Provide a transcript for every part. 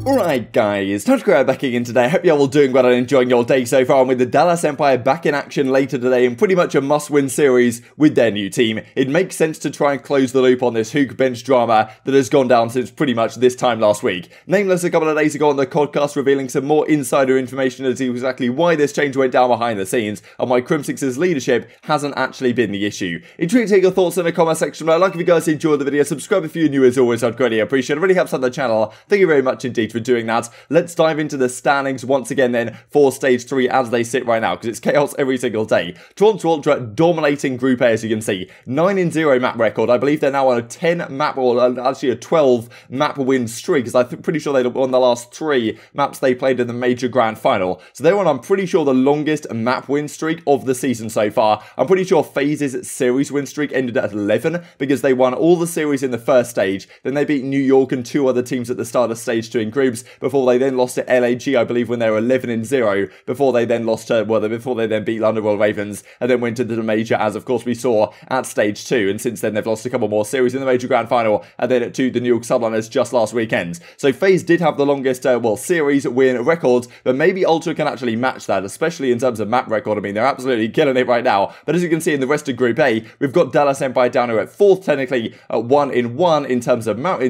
Alright guys, TacticalRab back again today. I hope you're all doing well and enjoying your day so far. And with the Dallas Empire back in action later today in pretty much a must-win series with their new team, it makes sense to try and close the loop on this Huke bench drama that has gone down since pretty much this time last week. Nameless a couple of days ago on the podcast revealing some more insider information as to exactly why this change went down behind the scenes and why Crimsix's leadership hasn't actually been the issue. Intrigued to take your thoughts in the comment section below. Like if you guys enjoyed the video, subscribe if you're new as always, I'd greatly appreciate it. It really helps out the channel. Thank you very much indeed for doing that. Let's dive into the standings once again then for stage 3 as they sit right now, because it's chaos every single day. Toronto Ultra dominating Group A, as you can see. 9-0 map record. I believe they're now on a 10 map, or actually a 12 map win streak, because I'm pretty sure they won the last 3 maps they played in the major grand final. So they're on, I'm pretty sure, the longest map win streak of the season so far. I'm pretty sure FaZe's series win streak ended at 11 because they won all the series in the first stage. Then they beat New York and 2 other teams at the start of stage 2 in groups before they then lost to LAG, I believe, when they were 11-0, before they then lost to, well, before they then beat London Royal Ravens, and then went into the major, as of course we saw at stage 2, and since then they've lost a couple more series in the major grand final, and then to the New York Subliners just last weekend. So FaZe did have the longest, series win record, but maybe Ultra can actually match that, especially in terms of map record. I mean, they're absolutely killing it right now, but as you can see in the rest of Group A, we've got Dallas Empire down here at 4th, technically at 1-1 in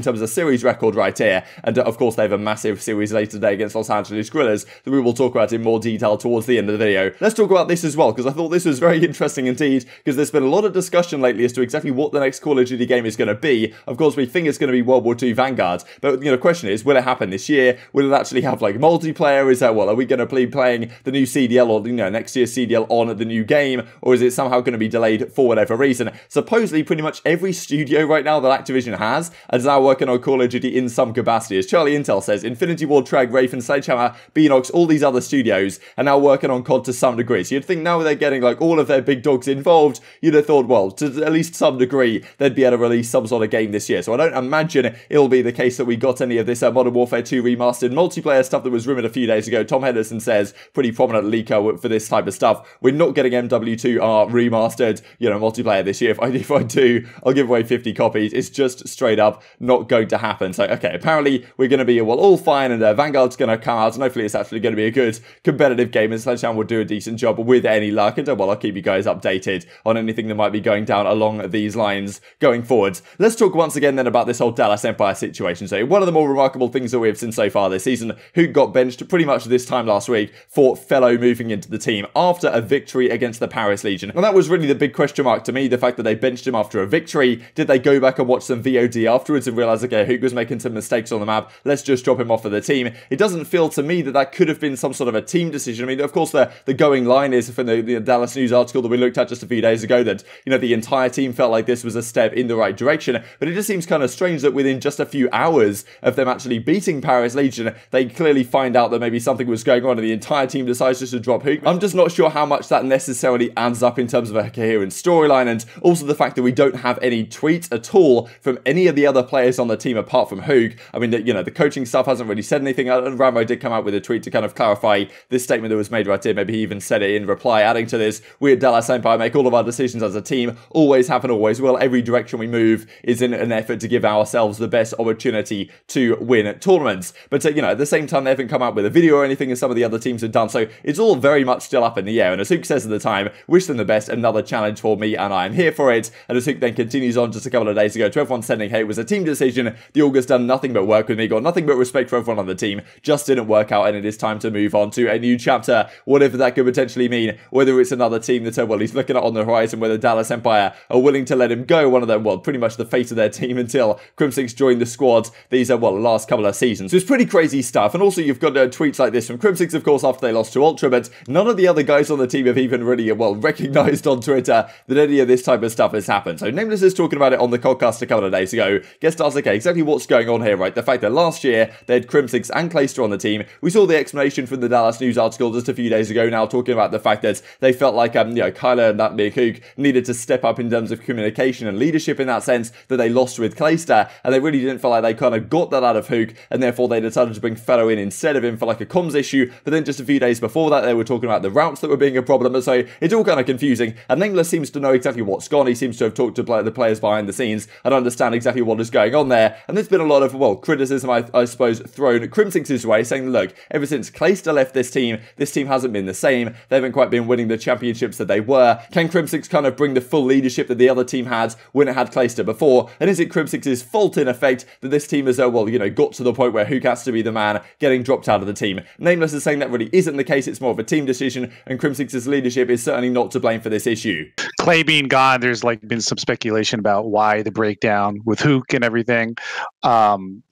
terms of series record right here, and of course they have a massive series later today against Los Angeles Guerrillas that we will talk about in more detail towards the end of the video. Let's talk about this as well, because I thought this was very interesting indeed, because there's been a lot of discussion lately as to exactly what the next Call of Duty game is going to be. Of course, we think it's going to be World War II Vanguard, but the question is, will it happen this year? Will it actually have like multiplayer? Is that, are we going to be playing the new CDL or next year's CDL on the new game, or is it somehow going to be delayed for whatever reason? Supposedly, pretty much every studio right now that Activision has is now working on Call of Duty in some capacity. As Charlie Intel says, Infinity Ward, Trag, Raven, Sledgehammer, Beanox, all these other studios are now working on COD to some degree. So you'd think now they're getting like all of their big dogs involved, you'd have thought, well, to at least some degree, they'd be able to release some sort of game this year. So I don't imagine it'll be the case that we got any of this Modern Warfare 2 remastered multiplayer stuff that was rumoured a few days ago. Tom Henderson says, pretty prominent leaker for this type of stuff, we're not getting MW2R remastered, multiplayer this year. If I do, I'll give away 50 copies. It's just straight up not going to happen. So, okay, apparently we're going to be, all fine, and Vanguard's going to come out, and hopefully it's actually going to be a good competitive game, and Sledgehammer will do a decent job with any luck, and I'll keep you guys updated on anything that might be going down along these lines going forwards. Let's talk once again then about this whole Dallas Empire situation. So one of the more remarkable things that we have seen so far this season, Huke got benched pretty much this time last week for FeLo moving into the team after a victory against the Paris Legion. And that was really the big question mark to me, the fact that they benched him after a victory. Did they go back and watch some VOD afterwards and realise, okay, Huke was making some mistakes on the map, let's just drop him off of the team? It doesn't feel to me that that could have been some sort of a team decision. I mean, of course, the going line is from the Dallas News article that we looked at just a few days ago that, the entire team felt like this was a step in the right direction. But it just seems kind of strange that within just a few hours of them actually beating Paris Legion, they clearly find out that maybe something was going on and the entire team decides just to drop Huke. I'm just not sure how much that necessarily adds up in terms of a coherent storyline, and also the fact that we don't have any tweets at all from any of the other players on the team apart from Huke. I mean, the coaching staff hasn't really said anything, and Rambo did come out with a tweet to kind of clarify this statement that was made right here. Maybe he even said it in reply, adding to this, we at Dallas Empire make all of our decisions as a team, always have and always will. Every direction we move is in an effort to give ourselves the best opportunity to win tournaments. But, at the same time, they haven't come out with a video or anything as some of the other teams have done, so it's all very much still up in the air. And as Huke says at the time, wish them the best, another challenge for me, and I am here for it. And as Huke then continues on just a couple of days ago to everyone sending, hey, it was a team decision, the August done nothing but work with me, got nothing but respect for everyone on the team, just didn't work out, and it is time to move on to a new chapter, whatever that could potentially mean, whether it's another team that, he's looking at on the horizon, whether Dallas Empire are willing to let him go, one of them, pretty much the fate of their team until Crimsix joined the squad these last couple of seasons. So it's pretty crazy stuff. And also you've got tweets like this from Crimsix, of course, after they lost to Ultra, but none of the other guys on the team have even really, recognized on Twitter that any of this type of stuff has happened. So Nameless is talking about it on the podcast a couple of days ago. Guest asks, okay, exactly what's going on here, right? The fact that last year They had Crimsix and Clayster on the team. We saw the explanation from the Dallas News article just a few days ago now, talking about the fact that they felt like Kyler and that big Huke needed to step up in terms of communication and leadership in that sense that they lost with Clayster, and they really didn't feel like they kind of got that out of Huke, and therefore they decided to bring FeLo in instead of him for like a comms issue. But then just a few days before that, they were talking about the routes that were being a problem, and so it's all kind of confusing. And Nameless seems to know exactly what's gone. He seems to have talked to the players behind the scenes and understand exactly what is going on there. And there's been a lot of, well, criticism, I suppose, thrown Crimsix's way, saying, look, ever since Clayster left this team hasn't been the same. They haven't quite been winning the championships that they were. Can Crimsix kind of bring the full leadership that the other team had when it had Clayster before? And is it Crimsix's fault, in effect, that this team has, got to the point where Huke has to be the man getting dropped out of the team? Nameless is saying that really isn't the case. It's more of a team decision, and Crimsix's leadership is certainly not to blame for this issue. Clay being gone, there's like been some speculation about why the breakdown with Huke and everything.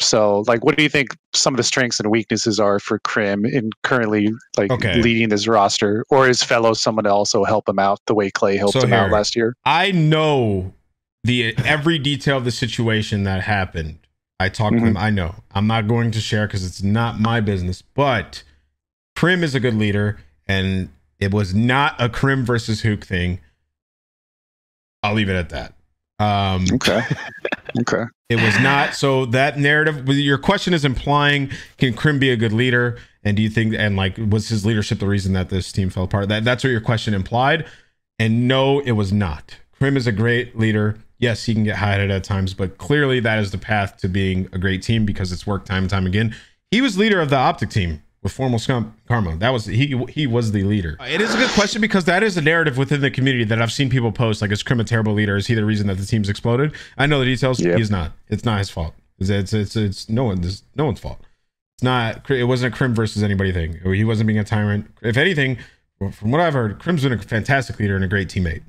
So like, what do you think some of the strengths and weaknesses are for Crim in currently leading this roster? Or is FeLo someone to also help him out the way Clay helped him out last year? I know every detail of the situation that happened. I talked to him. I know. I'm not going to share because it's not my business, but Crim is a good leader, and it was not a Crim versus Huke thing. I'll leave it at that. Okay. Okay. It was not. So that narrative, your question is implying, can Crim be a good leader? And do you think, and like, was his leadership the reason that this team fell apart? That's what your question implied. And no, it was not. Crim is a great leader. Yes, he can get high-headed at times, but clearly that is the path to being a great team because it's worked time and time again. He was leader of the OpTic team with formal Scump Karma. That was he was the leader. It is a good question because that is a narrative within the community that I've seen people post. Like, is Crim a terrible leader? Is he the reason that the team's exploded? I know the details. Yep. He's not. It's not his fault. It's no one's fault. It's not. It wasn't a Crim versus anybody thing. He wasn't being a tyrant. If anything, from what I've heard, Crim's been a fantastic leader and a great teammate.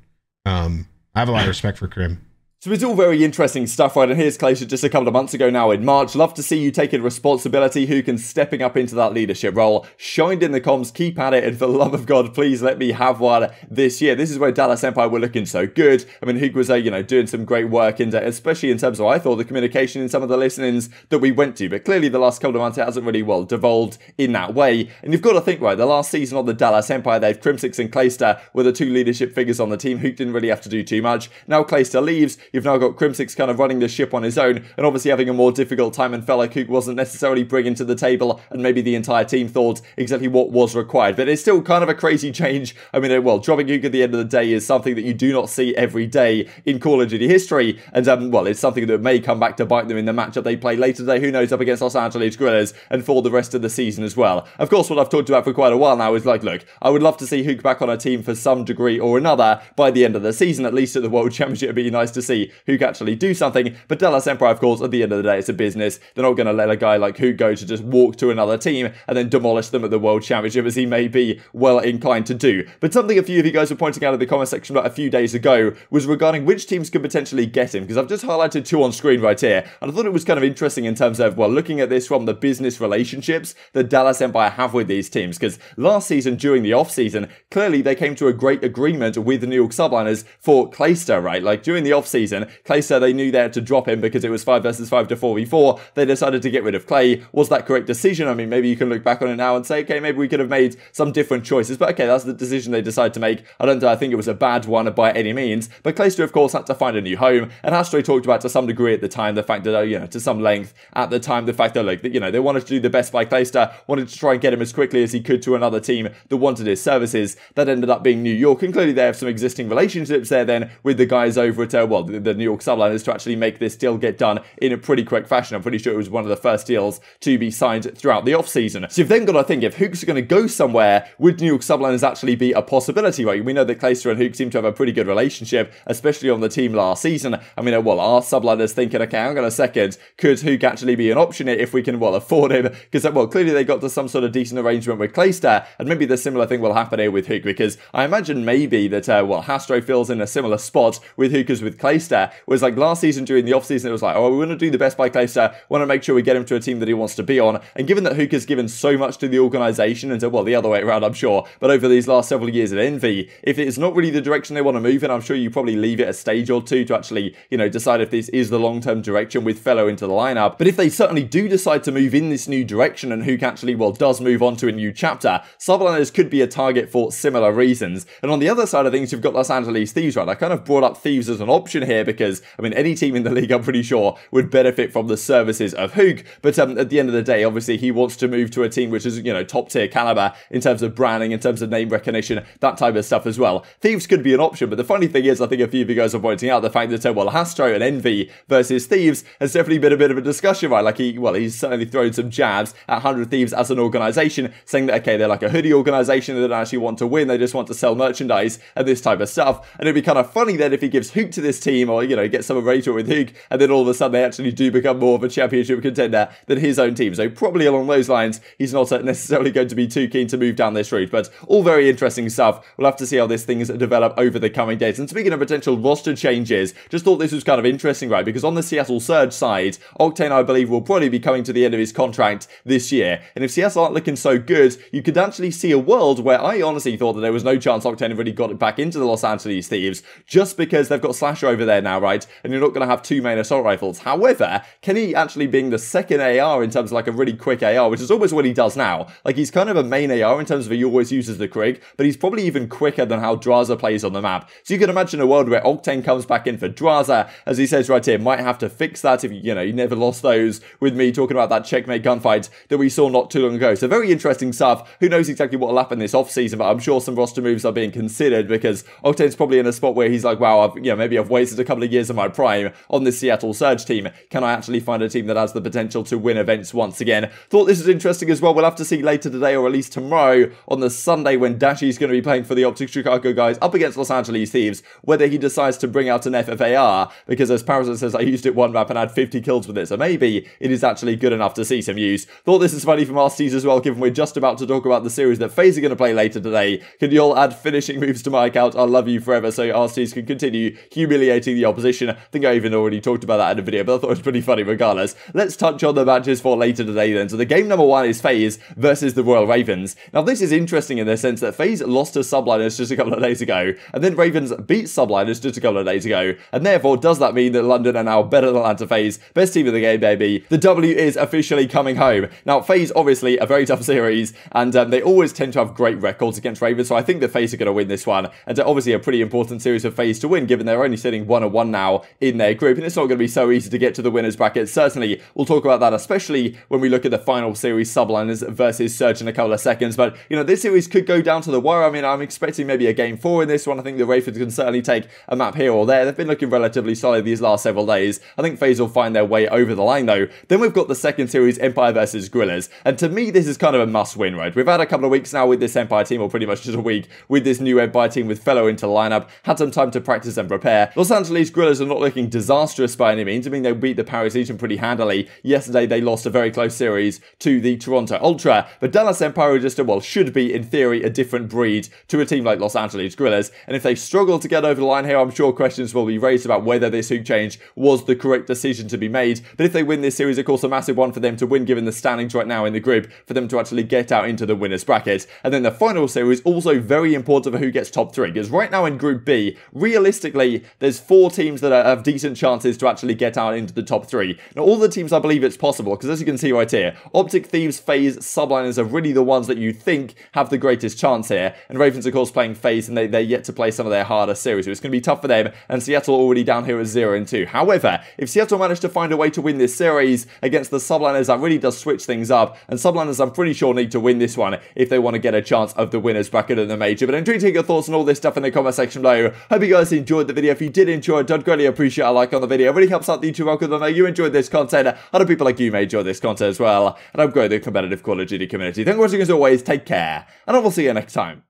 I have a lot of respect for Crim. So it's all very interesting stuff, right? And here's Clayster just a couple of months ago now in March. Love to see you taking responsibility, Huke, and stepping up into that leadership role. Shined in the comms, keep at it, and for the love of God, please let me have one this year. This is where Dallas Empire were looking so good. I mean, Huke was, doing some great work, especially in terms of, I thought, the communication in some of the listenings that we went to. But clearly, the last couple of months, it hasn't really, devolved in that way. And you've got to think, right, the last season of the Dallas Empire, they've Crimsix and Clayster were the two leadership figures on the team. Huke didn't really have to do too much. Now Clayster leaves, you've now got Crimsix kind of running the ship on his own, and obviously having a more difficult time, and FeLo Huke wasn't necessarily bringing to the table, and maybe the entire team thought exactly what was required. But it's still kind of a crazy change. I mean, dropping Huke at the end of the day is something that you do not see every day in Call of Duty history, and it's something that may come back to bite them in the matchup they play later today, who knows, up against Los Angeles Guerrillas, and for the rest of the season as well. Of course, what I've talked about for quite a while now is like, look, I would love to see Huke back on a team for some degree or another by the end of the season, at least at the World Championship. It'd be nice to see Huke actually do something, but Dallas Empire, of course, at the end of the day, it's a business. They're not going to let a guy like Huke go to just walk to another team and then demolish them at the World Championship, as he may be well inclined to do. But something a few of you guys were pointing out in the comment section about a few days ago was regarding which teams could potentially get him, because I've just highlighted two on screen right here, and I thought it was kind of interesting in terms of, looking at this from the business relationships that Dallas Empire have with these teams, because last season, during the off-season, clearly they came to a great agreement with the New York Subliners for Clayster, right? Like, during the off-season, Clayster, they knew they had to drop him because it was 5 versus 5 to 4v4. They decided to get rid of Clay. Was that correct decision? I mean, maybe you can look back on it now and say, okay, maybe we could have made some different choices, but okay, that's the decision they decided to make. I think it was a bad one by any means, but Clayster, of course, had to find a new home, and Astro talked about to some degree at the time the fact that, to some length at the time, the fact that, they wanted to do the best by Clayster, wanted to try and get him as quickly as he could to another team that wanted his services. That ended up being New York, and clearly they have some existing relationships there then with the guys over at, the New York Subliners to actually make this deal get done in a pretty quick fashion. I'm pretty sure it was one of the first deals to be signed throughout the off-season. So you've then got to think, if Huke's going to go somewhere, would New York Subliners actually be a possibility, right? We know that Clayster and Huke seem to have a pretty good relationship, especially on the team last season. I mean, are Subliners thinking, okay, hang on a second, could Huke actually be an option here if we can, afford him? Because, clearly they got to some sort of decent arrangement with Clayster, and maybe the similar thing will happen here with Huke, because I imagine maybe that, Hastro feels in a similar spot with Huke as with Clayster. Priestahh, was like last season during the offseason, it was like, oh, we want to do the best by Priestahh, want to make sure we get him to a team that he wants to be on. And given that Huke has given so much to the organization, and well, the other way around, I'm sure, but over these last several years at Envy, if it's not really the direction they want to move in, I'm sure you probably leave it a stage or two to actually, you know, decide if this is the long-term direction with FeLo into the lineup. But if they certainly do decide to move in this new direction and Huke actually, well, does move on to a new chapter, subliners could be a target for similar reasons. And on the other side of things, you've got Los Angeles Thieves, right? I kind of brought up Thieves as an option here because, I mean, any team in the league, I'm pretty sure, would benefit from the services of Huke. But at the end of the day, obviously, he wants to move to a team which is, you know, top tier caliber in terms of branding, in terms of name recognition, that type of stuff as well. Thieves could be an option, but the funny thing is, I think a few of you guys are pointing out the fact that, well, Hastro and Envy versus Thieves has definitely been a bit of a discussion, right? Like, he's certainly thrown some jabs at 100 Thieves as an organization, saying that, okay, they're like a hoodie organization that don't actually want to win, they just want to sell merchandise and this type of stuff. And it'd be kind of funny then if he gives Huke to this team, or, you know, gets some arrangement with Huke, and then all of a sudden they actually do become more of a championship contender than his own team. So probably along those lines, he's not necessarily going to be too keen to move down this route, but all very interesting stuff. We'll have to see how this things develop over the coming days. And speaking of potential roster changes, just thought this was kind of interesting, right? Because on the Seattle Surge side, Octane, I believe, will probably be coming to the end of his contract this year. And if Seattle aren't looking so good, you could actually see a world where I honestly thought that there was no chance Octane really got it back into the Los Angeles Thieves, just because they've got Slasher over there now, right? And you're not going to have two main assault rifles. However, Kenny actually being the second AR in terms of like a really quick AR, which is almost what he does now. Like, he's kind of a main AR in terms of he always uses the Krig, but he's probably even quicker than how Drazah plays on the map. So you can imagine a world where Octane comes back in for Drazah, as he says right here, might have to fix that if, you know, you never lost those with me talking about that checkmate gunfight that we saw not too long ago. So very interesting stuff. Who knows exactly what will happen this off-season, but I'm sure some roster moves are being considered because Octane's probably in a spot where he's like, wow, maybe I've wasted a couple of years of my prime on this Seattle Surge team. Can I actually find a team that has the potential to win events once again? Thought this was interesting as well. We'll have to see later today, or at least tomorrow on the Sunday, when Dashy's going to be playing for the OpTic Chicago guys up against Los Angeles Thieves, whether he decides to bring out an FFAR, because as Parasite says, I used it one map and had 50 kills with it, so maybe it is actually good enough to see some use. Thought this is funny from Arcitys as well, given we're just about to talk about the series that FaZe are going to play later today. Can you all add finishing moves to my account? I'll love you forever, so Arcitys can continue humiliating the opposition. I think I even already talked about that in a video, but I thought it was pretty funny regardless. Let's touch on the matches for later today then. So the game number one is FaZe versus the Royal Ravens. Now this is interesting in the sense that FaZe lost to Subliners just a couple of days ago, and then Ravens beat Subliners just a couple of days ago, and therefore does that mean that London are now better than Atlanta FaZe? Best team of the game, baby. The W is officially coming home. Now FaZe, obviously a very tough series, and they always tend to have great records against Ravens, so I think that FaZe are going to win this one, and obviously a pretty important series for FaZe to win, given they're only sitting 1-1 now in their group, and it's not going to be so easy to get to the winners bracket. Certainly, we'll talk about that, especially when we look at the final series, Subliners versus Surge, in a couple of seconds. But, you know, this series could go down to the wire. I mean, I'm expecting maybe a game 4 in this one. I think the Ravens can certainly take a map here or there. They've been looking relatively solid these last several days. I think FaZe will find their way over the line, though. Then we've got the second series, Empire versus Gorillas, and to me, this is kind of a must-win, right? We've had a couple of weeks now with this Empire team, or pretty much just a week, with this new Empire team with FeLo into the lineup, had some time to practice and prepare. Los Angeles Gorillas are not looking disastrous by any means. I mean, they beat the Paris Legion pretty handily. Yesterday, they lost a very close series to the Toronto Ultra, but Dallas Empire just, well, should be, in theory, a different breed to a team like Los Angeles Gorillas, and if they struggle to get over the line here, I'm sure questions will be raised about whether this Huke change was the correct decision to be made. But if they win this series, of course, a massive one for them to win, given the standings right now in the group, for them to actually get out into the winners bracket. And then the final series, also very important for who gets top 3, because right now in Group B, realistically, there's 4 teams that have decent chances to actually get out into the top 3. Now, all the teams, I believe it's possible, because as you can see right here, OpTic, Thieves, FaZe, Subliners are really the ones that you think have the greatest chance here. And Ravens, of course, playing FaZe, and they're yet to play some of their harder series, so it's going to be tough for them, and Seattle already down here at 0-2. However, if Seattle manage to find a way to win this series against the Subliners, that really does switch things up, and Subliners, I'm pretty sure, need to win this one if they want to get a chance of the winners bracket in the major. But I'm intrigued to hear your thoughts on all this stuff in the comment section below. Hope you guys enjoyed the video. If you did enjoy it, I'd greatly appreciate a like on the video. It really helps out the YouTube algorithm. I know you enjoyed this content. Other people like you may enjoy this content as well, and I'm growing the competitive Call of Duty community. Thank you for watching as always. Take care, and I will see you next time.